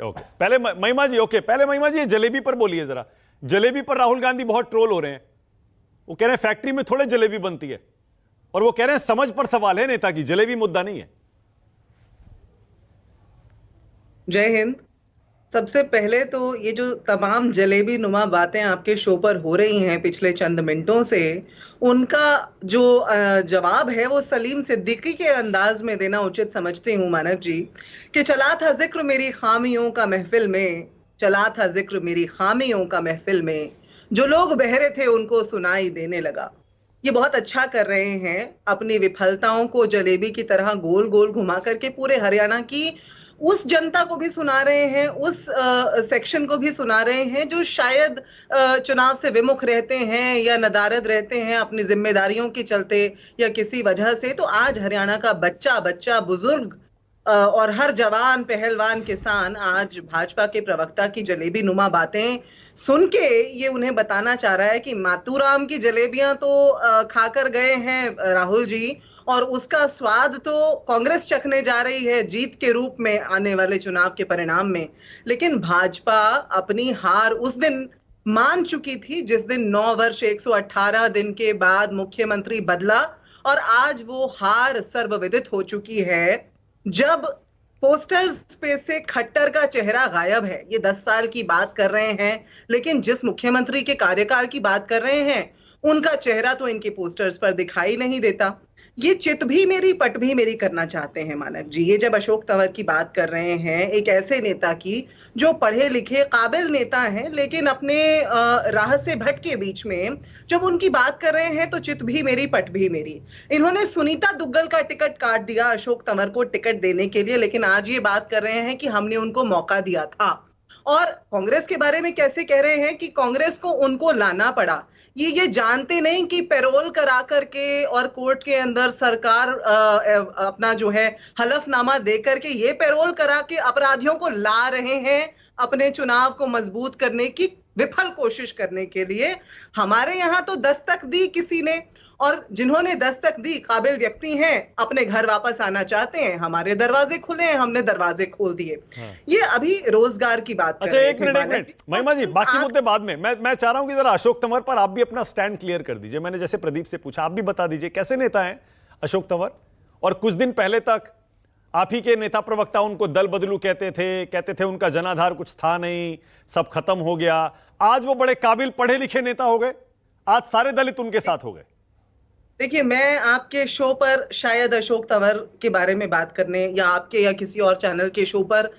Okay पहले महिमा जी, okay पहले महिमा जी जलेबी पर बोलिए जरा। जलेबी पर राहुल गांधी बहुत ट्रोल हो रहे हैं। वो कह रहे हैं फैक्ट्री में थोड़े जलेबी बनती है, और वो कह रहे हैं समझ पर सवाल है नेता की, जलेबी मुद्दा नहीं है। जय हिंद। सबसे पहले तो ये जो तमाम जलेबी नुमा बातें आपके शो पर हो रही हैं पिछले चंद मिनटों से, उनका जो जवाब है वो सलीम सिद्दीकी के अंदाज में देना उचित समझती हूँ मानक जी, कि चला था जिक्र मेरी खामियों का महफिल में, चला था जिक्र मेरी खामियों का महफिल में, जो लोग बहरे थे उनको सुनाई देने लगा। ये बहुत अच्छा कर रहे हैं, अपनी विफलताओं को जलेबी की तरह गोल गोल घुमा करके पूरे हरियाणा की उस जनता को भी सुना रहे हैं, उस सेक्शन को भी सुना रहे हैं जो शायद चुनाव से विमुख रहते हैं या नदारद रहते हैं अपनी जिम्मेदारियों के चलते या किसी वजह से। तो आज हरियाणा का बच्चा बच्चा बुजुर्ग और हर जवान पहलवान किसान आज भाजपा के प्रवक्ता की जलेबी नुमा बातें सुन के ये उन्हें बताना चाह रहा है कि मातूराम की जलेबियां तो खाकर गए हैं राहुल जी, और उसका स्वाद तो कांग्रेस चखने जा रही है जीत के रूप में आने वाले चुनाव के परिणाम में। लेकिन भाजपा अपनी हार उस दिन मान चुकी थी जिस दिन 9 वर्ष 118 दिन के बाद मुख्यमंत्री बदला, और आज वो हार सर्वविदित हो चुकी है जब पोस्टर्स पे से खट्टर का चेहरा गायब है। ये 10 साल की बात कर रहे हैं, लेकिन जिस मुख्यमंत्री के कार्यकाल की बात कर रहे हैं उनका चेहरा तो इनके पोस्टर्स पर दिखाई नहीं देता। ये चित भी मेरी पट भी मेरी करना चाहते हैं मानक जी। ये जब अशोक तंवर की बात कर रहे हैं, एक ऐसे नेता की जो पढ़े लिखे काबिल नेता हैं, लेकिन अपने राह से भटके बीच में जब उनकी बात कर रहे हैं तो चित भी मेरी पट भी मेरी। इन्होंने सुनीता दुग्गल का टिकट काट दिया अशोक तंवर को टिकट देने के लिए, लेकिन आज ये बात कर रहे हैं कि हमने उनको मौका दिया था। और कांग्रेस के बारे में कैसे कह रहे हैं कि कांग्रेस को उनको लाना पड़ा। ये जानते नहीं कि पैरोल करा करके और कोर्ट के अंदर सरकार अपना जो है हलफनामा दे करके ये पैरोल करा के अपराधियों को ला रहे हैं अपने चुनाव को मजबूत करने की विफल कोशिश करने के लिए। हमारे यहाँ तो दस्तक दी किसी ने, और जिन्होंने दस्तक दी काबिल व्यक्ति हैं, अपने घर वापस आना चाहते हैं, हमारे दरवाजे खुले हैं, हमने दरवाजे खोल दिए। ये अभी रोजगार की बात कर अच्छा, रहे थे। एक मिनट महिमा जी, बाकी मुद्दे बाद में। मैं चाह रहा हूं कि जरा अशोक तंवर पर आप भी अपना स्टैंड क्लियर कर दीजिए। मैंने जैसे प्रदीप से पूछा, आप भी बता दीजिए कैसे नेता हैं अशोक तंवर। और कुछ दिन पहले तक आप ही के नेता प्रवक्ता उनको दल बदलू कहते थे उनका जनाधार कुछ था नहीं, सब खत्म हो गया। आज वो बड़े काबिल पढ़े लिखे नेता हो गए, आज सारे दलित उनके साथ हो गए। देखिए, मैं आपके शो पर शायद अशोक तंवर के बारे में बात करने या आपके या किसी और चैनल के शो पर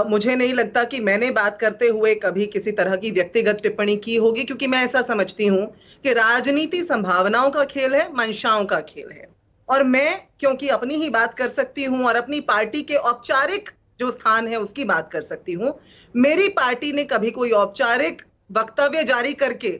मुझे नहीं लगता कि मैंने बात करते हुए कभी किसी तरह की व्यक्तिगत टिप्पणी की होगी, क्योंकि मैं ऐसा समझती हूं कि राजनीति संभावनाओं का खेल है, मंशाओं का खेल है। और मैं क्योंकि अपनी ही बात कर सकती हूं और अपनी पार्टी के औपचारिक जो स्थान है उसकी बात कर सकती हूं, मेरी पार्टी ने कभी कोई औपचारिक वक्तव्य जारी करके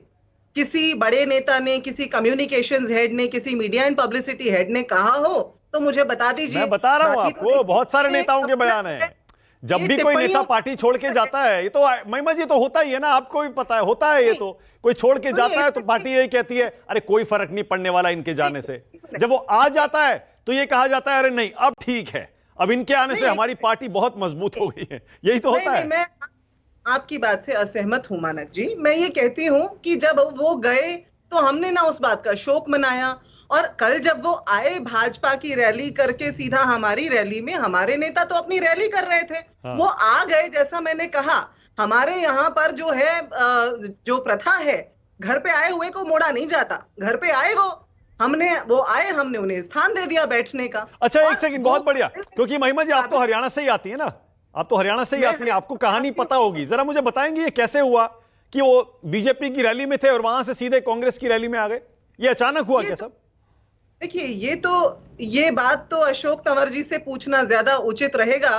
किसी बड़े नेता ने, किसी कम्युनिकेशंस हेड ने, किसी मीडिया एंड पब्लिसिटी हेड ने कहा हो तो मुझे बता दीजिए। मैं बता रहा हूं आपको, बहुत सारे नेताओं के बयान हैं। जब भी कोई नेता पार्टी छोड़ के जाता है, ये तो महिमा जी तो होता ही है ना, आपको भी पता है, होता है। ये तो कोई छोड़ के जाता है तो पार्टी यही कहती है अरे कोई फर्क नहीं पड़ने वाला इनके जाने से। जब वो आ जाता है तो ये कहा जाता है अरे नहीं अब ठीक है, अब इनके आने से हमारी पार्टी बहुत मजबूत हो गई है। यही तो होता है। मैं आपकी बात से असहमत हूं मानक जी। मैं ये कहती हूं कि जब वो गए तो हमने ना उस बात का शोक मनाया, और कल जब वो आए भाजपा की रैली करके सीधा हमारी रैली में, हमारे नेता तो अपनी रैली कर रहे थे। वो आ गए, जैसा मैंने कहा हमारे यहाँ पर जो है जो प्रथा है, घर पे आए हुए को मोड़ा नहीं जाता। घर पे आए वो आए, हमने उन्हें स्थान दे दिया बैठने का। अच्छा, एक सेकंड, बहुत बढ़िया, क्योंकि महिमा जी आप तो हरियाणा से ही आती है ना, आप तो हरियाणा से ही आती हैं, आपको कहानी पता होगी। जरा मुझे बताएंगे ये कैसे हुआ कि वो बीजेपी की रैली में थे और वहां से सीधे कांग्रेस की रैली में आ गए? ये अचानक हुआ क्या सब? देखिए, ये बात तो अशोक तंवर जी से पूछना ज्यादा उचित रहेगा,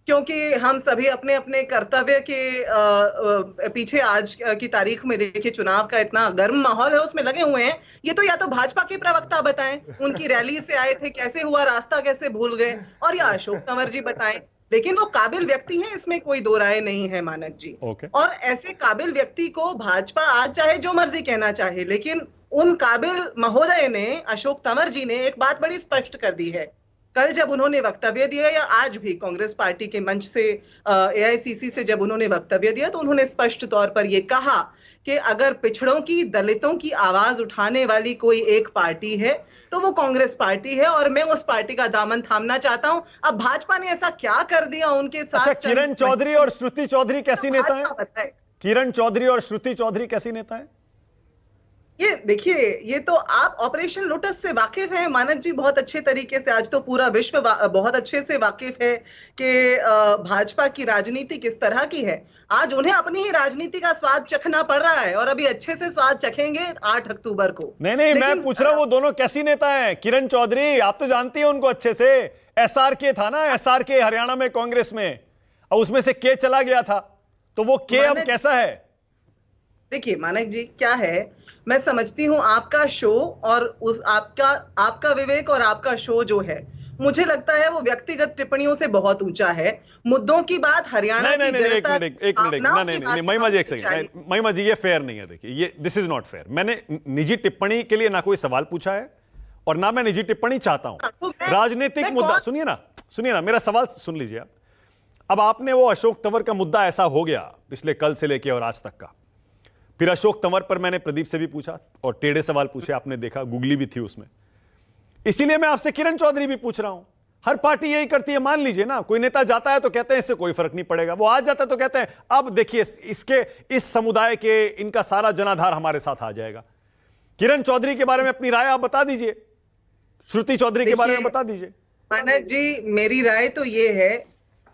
क्योंकि हम सभी अपने अपने कर्तव्य के पीछे आज की तारीख में देखिए चुनाव का इतना गर्म माहौल है, उसमें लगे हुए हैं। ये तो या तो भाजपा के प्रवक्ता बताएं उनकी रैली से आए थे, कैसे हुआ, रास्ता कैसे भूल गए, और या अशोक तंवर जी बताएं। लेकिन वो काबिल व्यक्ति हैं, इसमें कोई दो राय नहीं है मानक जी। और ऐसे काबिल व्यक्ति को भाजपा आज चाहे जो मर्जी कहना चाहे, लेकिन उन काबिल महोदय ने, अशोक तंवर जी ने एक बात बड़ी स्पष्ट कर दी है कल जब उन्होंने वक्तव्य दिया या आज भी कांग्रेस पार्टी के मंच से एआईसीसी से जब उन्होंने वक्तव्य दिया तो उन्होंने स्पष्ट तौर पर यह कहा कि अगर पिछड़ों की दलितों की आवाज उठाने वाली कोई एक पार्टी है तो वो कांग्रेस पार्टी है और मैं उस पार्टी का दामन थामना चाहता हूं। अब भाजपा ने ऐसा क्या कर दिया उनके साथ? अच्छा, किरण चौधरी और श्रुति चौधरी कैसी नेता है? किरण चौधरी और श्रुति चौधरी कैसी नेता है? ये देखिए, ये तो आप ऑपरेशन लोटस से वाकिफ हैं मानक जी बहुत अच्छे तरीके से। आज तो पूरा विश्व बहुत अच्छे से वाकिफ है कि भाजपा की राजनीति किस तरह की है। आज उन्हें अपनी ही राजनीति का स्वाद चखना पड़ रहा है और अभी अच्छे से स्वाद चखेंगे 8 अक्टूबर को। नहीं, मैं पूछ रहा हूं वो दोनों कैसी नेता हैं? किरण चौधरी आप तो जानती हैं उनको अच्छे से, एसआरके था ना, एसआरके हरियाणा में कांग्रेस में, और उसमें से के चला गया था, तो वो के अब कैसा है? देखिए मानक जी, क्या है, मैं समझती हूं आपका शो और उस आपका विवेक और आपका शो जो है, मुझे लगता है वो व्यक्तिगत टिप्पणियों से बहुत ऊंचा है। मुद्दों की बात हरियाणा की जनता, एक मिनट महिमा जी, एक सेकंड महिमा जी, ये फेयर नहीं है। देखिए, ये दिस इज नॉट फेयर। मैंने निजी टिप्पणी के लिए ना कोई सवाल पूछा है और ना मैं निजी टिप्पणी चाहता हूं। राजनीतिक मुद्दा सुनिए ना, मेरा सवाल सुन लीजिए आप। अब आपने वो अशोक तंवर का मुद्दा ऐसा हो गया पिछले कल से लेके और आज तक का, फिर अशोक तंवर पर मैंने प्रदीप से भी पूछा और टेढ़े सवाल पूछे, आपने देखा, गुगली भी थी उसमें। इसीलिए मैं आपसे किरण चौधरी भी पूछ रहा हूं। हर पार्टी यही करती है। मान लीजिए ना, कोई नेता जाता है तो कहते हैं इससे कोई फर्क नहीं पड़ेगा, वो आज जाता है तो कहते हैं अब देखिए इसके इस समुदाय के इनका सारा जनाधार हमारे साथ आ जाएगा। किरण चौधरी के बारे में अपनी राय आप बता दीजिए, श्रुति चौधरी के बारे में बता दीजिए। मानक जी, मेरी राय तो ये है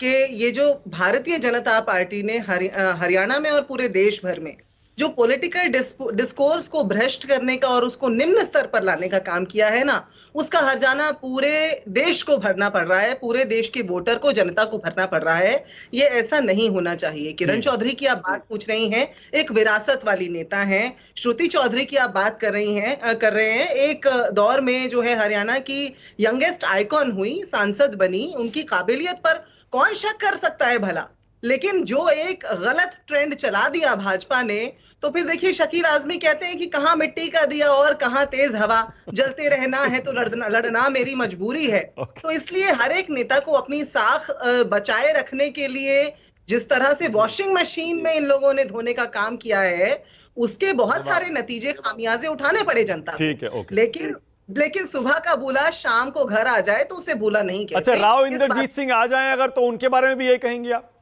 कि ये जो भारतीय जनता पार्टी ने हरियाणा में और पूरे देश भर में जो पॉलिटिकल डिस्कोर्स को भ्रष्ट करने का और उसको निम्न स्तर पर लाने का काम किया है ना, उसका हर्जाना पूरे देश को भरना पड़ रहा है, पूरे देश के वोटर को, जनता को भरना पड़ रहा है। ये ऐसा नहीं होना चाहिए। किरण चौधरी की आप बात पूछ रही हैं, एक विरासत वाली नेता हैं। श्रुति चौधरी की आप बात कर रहे हैं, एक दौर में जो है हरियाणा की यंगेस्ट आइकॉन हुई, सांसद बनी, उनकी काबिलियत पर कौन शक कर सकता है भला। लेकिन जो एक गलत ट्रेंड चला दिया भाजपा ने, तो फिर देखिए शकील आजमी कहते हैं कि कहां मिट्टी का दिया और कहां तेज हवा, जलते रहना है तो लड़ना मेरी मजबूरी है। तो इसलिए हर एक नेता को अपनी साख बचाए रखने के लिए जिस तरह से वॉशिंग मशीन में इन लोगों ने धोने का काम किया है, उसके बहुत सारे नतीजे, खामियाजे उठाने पड़े जनता को। ठीक है, लेकिन सुबह का बुला शाम को घर आ जाए तो उसे बुला नहीं कहते। अच्छा, राव इंद्रजीत सिंह आ जाएं अगर, तो उनके बारे में भी यही कहेंगे आप?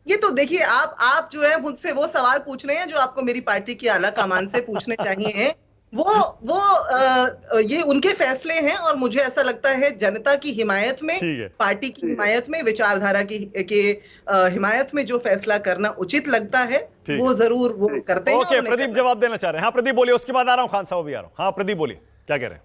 ये तो देखिए, आप जो है मुझसे वो सवाल पूछ रहे हैं जो आपको मेरी पार्टी की आला कमान से पूछने चाहिए। वो ये उनके फैसले हैं और मुझे ऐसा लगता है जनता की हिमायत में, पार्टी की हिमायत में, विचारधारा की हिमायत में जो फैसला करना उचित लगता है वो जरूर वो करते हैं। ओके, प्रदीप जवाब देना चाह रहे हैं। हाँ प्रदीप बोलिए, उसके बाद आ रहा हूं, खान साहब भी आ रहा हूं। हाँ प्रदीप बोलिए, क्या कह रहे हैं?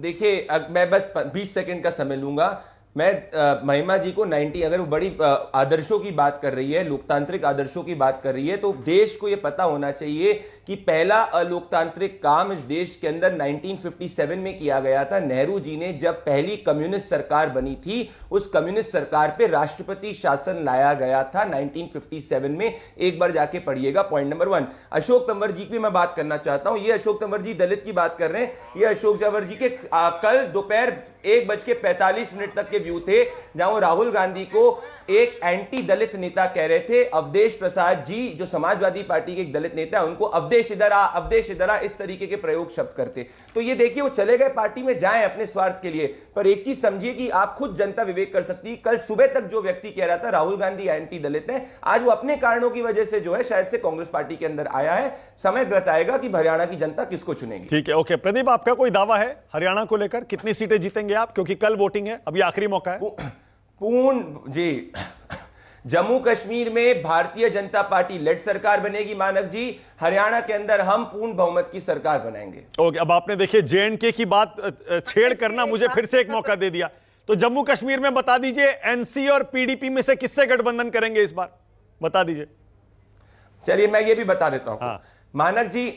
देखिए मैं बस 20 सेकंड का समय लूंगा। मैं महिमा जी को 90, अगर वो बड़ी आदर्शों की बात कर रही है, लोकतांत्रिक आदर्शों की बात कर रही है, तो देश को यह पता होना चाहिए कि पहला अलोकतांत्रिक काम इस देश के अंदर 1957 में किया गया था। नेहरू जी ने जब पहली कम्युनिस्ट सरकार बनी थी, उस कम्युनिस्ट सरकार पे राष्ट्रपति शासन लाया गया था 1957 में। एक बार जाके पढ़िएगा। पॉइंट नंबर 1, अशोक तंवर जी की मैं बात करना चाहता हूं। ये अशोक तंवर जी दलित की बात कर रहे हैं। ये अशोक तंवर जी के कल दोपहर 1:45 तक के व्यू थे, जहां वो राहुल गांधी को एक एंटी दलित नेता कह रहे थे। अवधेश प्रसाद जी, जो समाजवादी पार्टी के एक दलित नेता है, उनको अवधेश इधर आ, इस तरीके के प्रयोग शब्द करते। तो ये देखिए, वो चले गए पार्टी में, जाएं अपने स्वार्थ के लिए, पर एक चीज समझिए कि आप खुद जनता विवेक कर सकती है। कल सुबह तक जो व्यक्ति कह रहा था राहुल गांधी एंटी दलित है, आज वो अपने कारणों की वजह से जो है शायद से कांग्रेस पार्टी के अंदर आया है। समय बताएगा कि हरियाणा की जनता किसको चुनेगी। ठीक है, ओके। प्रदीप, आपका कोई दावा है हरियाणा को लेकर? कितनी सीटें जीतेंगे आप, क्योंकि कल वोटिंग है, अभी आखिरी मौका है। पूर्ण जी, जम्मू कश्मीर में भारतीय जनता पार्टी लेड सरकार बनेगी मानक जी। हरियाणा के अंदर हम पूर्ण बहुमत की सरकार बनाएंगे। ओके, अब आपने देखिए जेएंडके की बात छेड़ करना मुझे फिर से एक मौका दे दिया। तो जम्मू कश्मीर में बता दीजिए, एनसी और पीडीपी में से किससे गठबंधन करेंगे इस बार, बता दीजिए। चलिए मैं ये भी बता देता हूं। हाँ। मानक जी,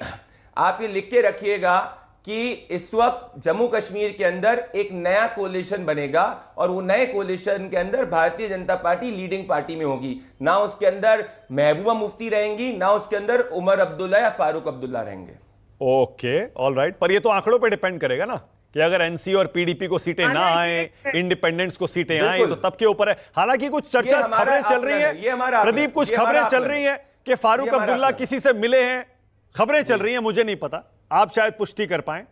आप ये लिख के रखिएगा कि इस वक्त जम्मू कश्मीर के अंदर एक नया कोलिशन बनेगा और वो नए कोलिशन के अंदर Bharatiya Janata party leading party में होगी। ना उसके अंदर महबूबा मुफ्ती रहेंगी, ना उसके अंदर उमर अब्दुल्ला या फारूक अब्दुल्ला रहेंगे। Okay, all right. पर ये तो आंकड़ों पे डिपेंड करेगा ना कि अगर एनसी और पीडीपी को सीटें ना आए, इंडिपेंडेंट्स को सीटें आए, तो तब के ऊपर है। हालांकि कुछ चर्चा, खबरें चल रही हैं प्रदीप, कुछ खबरें चल रही हैं कि फारूक अब्दुल्ला किसी से मिले हैं, खबरें चल रही हैं, मुझे नहीं पता, आप शायद पुष्टि कर पाए।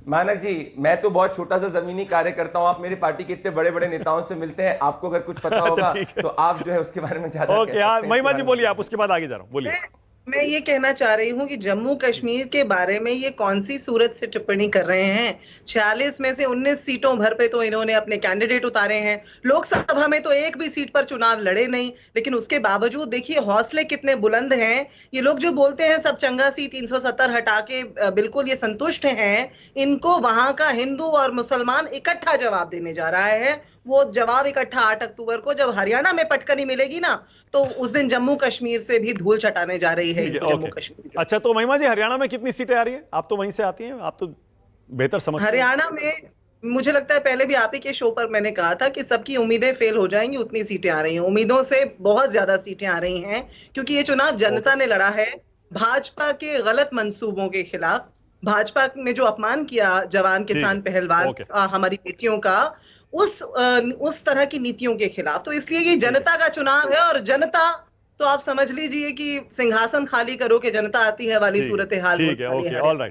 मानक जी, मैं तो बहुत छोटा सा जमीनी कार्य करता हूं, आप मेरी पार्टी के इतने बड़े बड़े नेताओं से मिलते हैं, आपको अगर कुछ पता होगा तो आप जो है उसके बारे में ज्यादा ओके यार, महिमा जी बोलिए, आप उसके बाद आगे जा रहा हूं, बोलिए। मैं ये कहना चाह रही हूँ कि जम्मू कश्मीर के बारे में ये कौन सी सूरत से टिप्पणी कर रहे हैं। 46 में से 19 सीटों भर पे तो इन्होंने अपने कैंडिडेट उतारे हैं, लोकसभा में तो एक भी सीट पर चुनाव लड़े नहीं, लेकिन उसके बावजूद देखिए हौसले कितने बुलंद हैं। ये लोग जो बोलते हैं सब चंगा सी 370 हटा के बिल्कुल ये संतुष्ट हैं, इनको वहां का हिंदू और मुसलमान इकट्ठा जवाब देने जा रहा है। वो जवाब इकट्ठा 8 अक्टूबर को जब हरियाणा में पटकनी मिलेगी ना, तो उस दिन जम्मू कश्मीर से भी धूल चटाने जा रही है जम्मू कश्मीर। अच्छा, तो महिमा जी, हरियाणा में कितनी सीटें आ रही हैं? आप तो वहीं से आती हैं, आप तो बेहतर समझते हैं। हरियाणा में मुझे लगता है पहले भी आप ही के शो पर मैंने कहा था कि सबकी उम्मीदें फेल हो जाएंगी, उतनी सीटें आ रही हैं। उम्मीदों से बहुत ज्यादा सीटें आ रही हैं, क्योंकि ये चुनाव जनता ने लड़ा है भाजपा के गलत मंसूबों के खिलाफ। भाजपा ने जो अपमान किया जवान किसान पहलवान हमारी बेटियों का, उस तरह की नीतियों के खिलाफ। तो इसलिए ये जनता का चुनाव है, और जनता तो आप समझ लीजिए कि सिंहासन खाली करो कि जनता आती है वाली सूरत हाल। ठीक है, ओके, ऑल राइट।